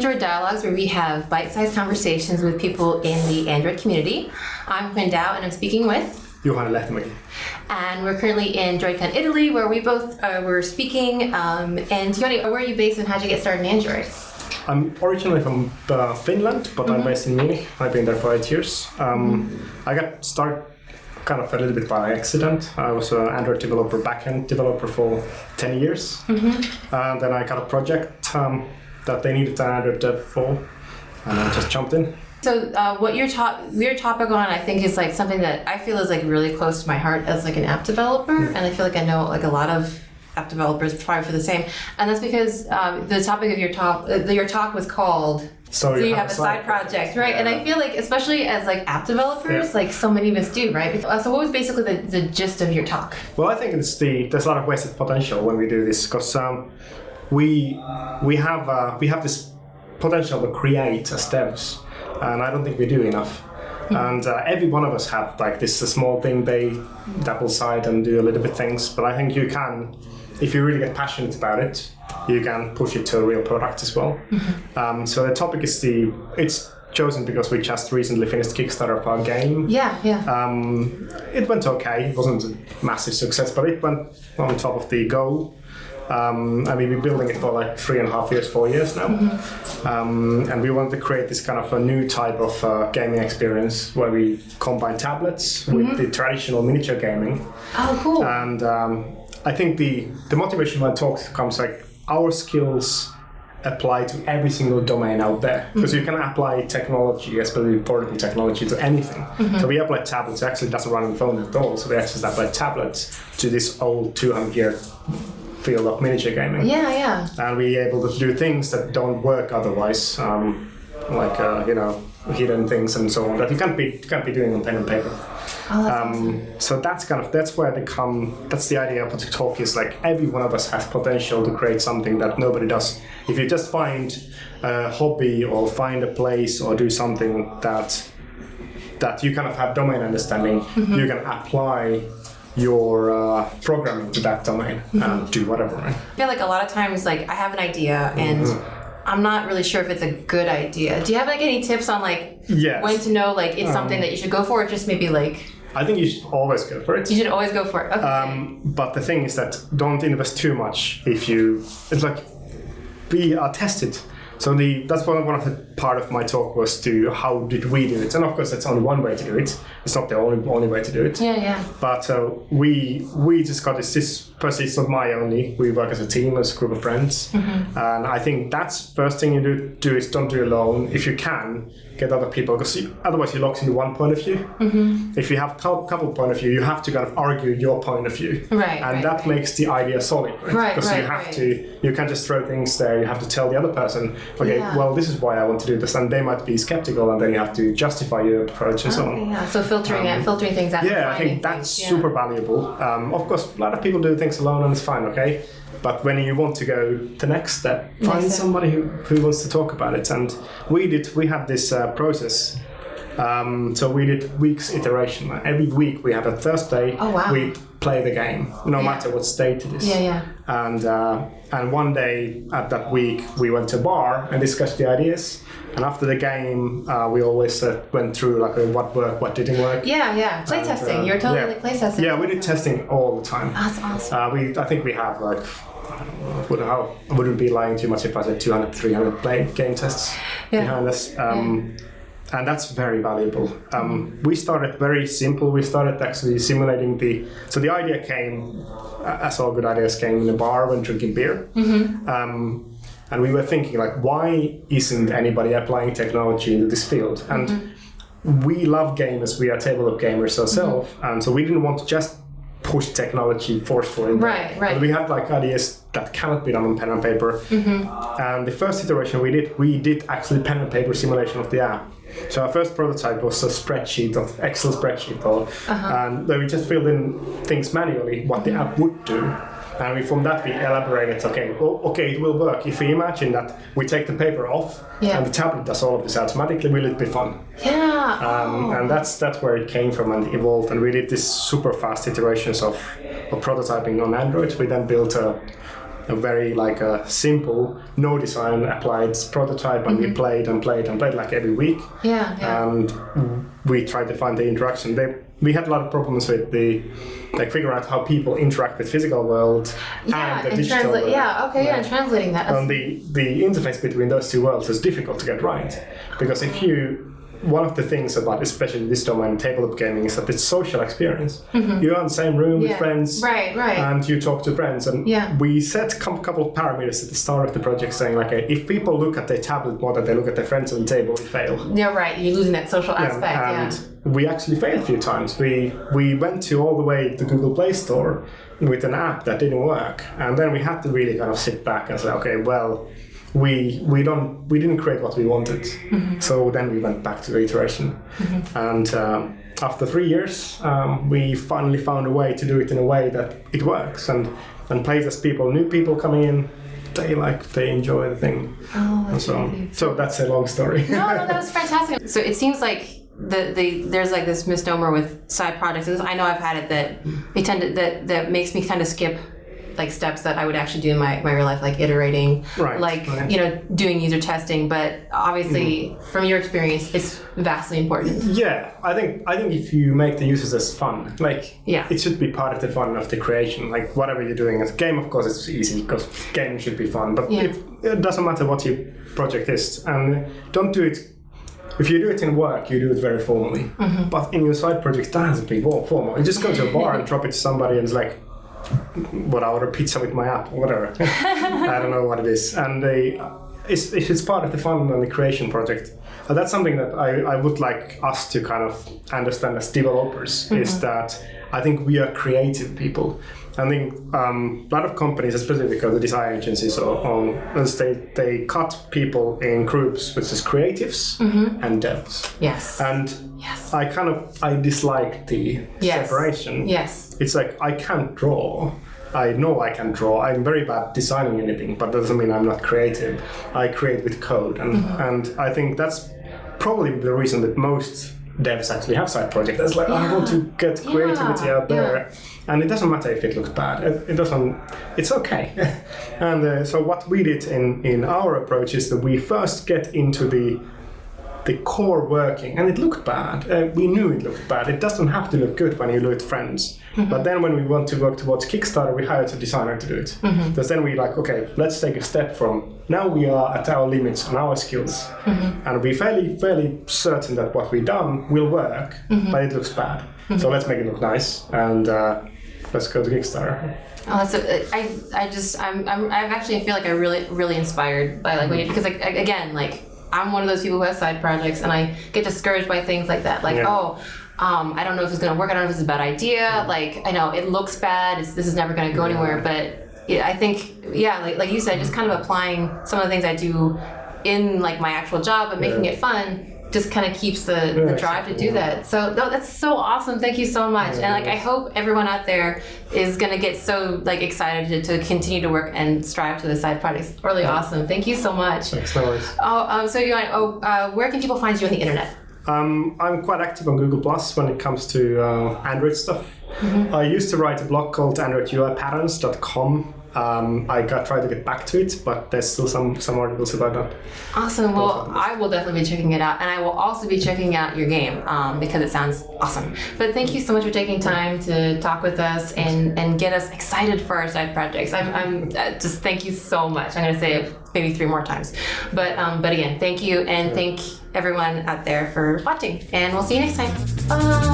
Android Dialogues, where we have bite-sized conversations with people in the Android community. I'm Huyen and I'm speaking with Juhani Lehtimäki. And we're currently in Droidcon Italy, where we both were speaking. And Juhani, where are you based and how did you get started in Android? I'm originally from Finland, but I'm based in Munich. I've been there for 8 years. I got started kind of a little bit by accident. I was an Android developer, backend developer for 10 years. And then I got a project that they needed an Android dev for, and I just jumped in. So what your topic on, I think, is like something that I feel is like really close to my heart as like an app developer, and I feel like I know like a lot of app developers probably for the same, and that's because the topic of your talk was called So you have a side project, right? Yeah. And I feel like, especially as like app developers, like so many of us do, right? So what was basically the gist of your talk? Well, I think there's a lot of wasted potential when we do this, because we have this potential to create as devs, and I don't think we do enough. And every one of us have like this small thing they dabble side and do a little bit things, but I think you can, if you really get passionate about it, you can push it to a real product as well. So the topic is it's chosen because we just recently finished Kickstarter of our game. It went okay. It wasn't a massive success, but it went on top of the goal. And we've been building it for like 3.5 years, 4 years now. And we wanted to create this kind of a new type of gaming experience where we combine tablets with the traditional miniature gaming. Oh, cool. And I think the motivation of my talk comes like our skills apply to every single domain out there, because you can apply technology, especially portable technology, to anything. So we apply tablets. It actually doesn't run on phone at all, so we actually apply tablets to this old 200-year field of miniature gaming. And we're able to do things that don't work otherwise, like hidden things and so on that you can't be doing on pen and paper. So that's where that's the idea of the talk, is like every one of us has potential to create something that nobody does. If you just find a hobby or find a place or do something that you kind of have domain understanding, you can apply your programming to that domain and do whatever. Right? I feel like a lot of times, like I have an idea and I'm not really sure if it's a good idea. Do you have like any tips on like when to know like it's something that you should go for, or just maybe like? I think you should always go for it. You should always go for it. Okay. But the thing is that don't invest too much. It's like be tested. So that's one of the part of my talk was to how did we do it, and of course that's only one way to do it. It's not the only way to do it. But we just got this. Firstly, it's not my only. We work as a team, as a group of friends, and I think that's first thing you do is don't do it alone. If you can, get other people, because otherwise you're locked into one point of view. If you have a couple point of view, you have to kind of argue your point of view, and that makes the idea solid, because you have to. You can't just throw things there. You have to tell the other person, okay, well, this is why I want to do this, and they might be skeptical, and then you have to justify your approach and so on. So filtering things out. I think that's super valuable. Of course, a lot of people do things alone, and it's fine, okay? But when you want to go the next step, find somebody who wants to talk about it. And we had this process. So we did week's iteration. Every week we had a Thursday. We play the game, no matter what state it is. And one day at that week we went to a bar and discussed the ideas. And after the game, we always went through like what worked, what didn't work. Play testing. You're totally like play testing. We did testing all the time. That's awesome. I think we have like, I wouldn't be lying too much if I said 200, 300 game tests behind us. And that's very valuable. We started very simple. We started actually simulating so the idea came, as all good ideas came, in a bar when drinking beer. And we were thinking like, why isn't anybody applying technology into this field? And we love gamers. We are tabletop gamers ourselves. And so we didn't want to just push technology forcefully. Right. But we had like ideas that cannot be done on pen and paper. And the first iteration we did actually pen and paper simulation of the app. So our first prototype was a Excel spreadsheet, and where we just filled in things manually, what the app would do. And from that we elaborated, okay, it will work. If we imagine that we take the paper off and the tablet does all of this automatically, will it be fun? And that's where it came from and evolved. And we did this super fast iterations of prototyping on Android. We then built a a very like a simple, no design applied prototype, and we played like every week. Yeah. And we tried to find the interaction. We had a lot of problems with figuring out how people interact with physical world and the digital world. And translating that. And the interface between those two worlds is difficult to get right, because one of the things about, especially this domain, tabletop gaming, is that it's social experience. You're in the same room with friends, right, and you talk to friends. And we set a couple of parameters at the start of the project, saying like, if people look at their tablet more than they look at their friends on the table, we fail. Yeah, right. You're losing that social aspect. And we actually failed a few times. We went all the way to Google Play Store with an app that didn't work, and then we had to really kind of sit back and say, okay, well, we didn't create what we wanted. So then we went back to the iteration. And after 3 years, we finally found a way to do it in a way that it works and places new people coming in, they enjoy the thing. So that's a long story. No, that was fantastic. So it seems like there's like this misnomer with side projects. I know I've had it that makes me kind of skip like steps that I would actually do in my real life, like iterating, doing user testing. But obviously, from your experience, it's vastly important. Yeah, I think if you make the users as fun, it should be part of the fun of the creation. Like whatever you're doing as a game, of course, it's easy because gaming should be fun. But it doesn't matter what your project is, and don't do it. If you do it in work, you do it very formally. But in your side project, that has to be more formal. You just go to a bar and drop it to somebody, and it's like, I order pizza with my app or whatever. I don't know what it is. And it's part of the fun and the creation project. That's something that I would like us to kind of understand as developers, is that I think we are creative people. I think a lot of companies, especially because the design agencies, they cut people in groups, which is creatives and devs. Yes. And I dislike the separation. Yes. It's like, I can't draw. I know I can draw. I'm very bad designing anything, but that doesn't mean I'm not creative. I create with code. And I think that's probably the reason that most devs actually have side projects. It's like, I want to get creativity out there. And it doesn't matter if it looks bad. It's okay. And so what we did in our approach is that we first get into the core working, and it looked bad. We knew it looked bad. It doesn't have to look good when you do it with friends. But then when we want to work towards Kickstarter, we hired a designer to do it. Because then we okay, let's take a step from now we are at our limits on our skills. And we're fairly certain that what we've done will work, but it looks bad. So let's make it look nice, and let's go to Kickstarter. I actually feel like I really inspired by like because I'm one of those people who has side projects, and I get discouraged by things like that. I don't know if it's going to work. I don't know if it's a bad idea. I know it looks bad. This is never going to go anywhere. But I think, like you said, just kind of applying some of the things I do in my actual job and making it fun just kind of keeps the drive to do that. So that's so awesome. Thank you so much. And I hope everyone out there is going to get so excited to continue to work and strive to the side projects. Really awesome. Thank you so much. Thanks, no worries. Where can people find you on the internet? I'm quite active on Google Plus when it comes to Android stuff. I used to write a blog called androiduipatterns.com. I tried to get back to it, but there's still some articles about that. Awesome. Well, I will definitely be checking it out, and I will also be checking out your game because it sounds awesome. But thank you so much for taking time to talk with us and get us excited for our side projects. I'm just thank you so much. I'm going to say it maybe 3 more times. But again, thank you, and thank everyone out there for watching, and we'll see you next time. Bye.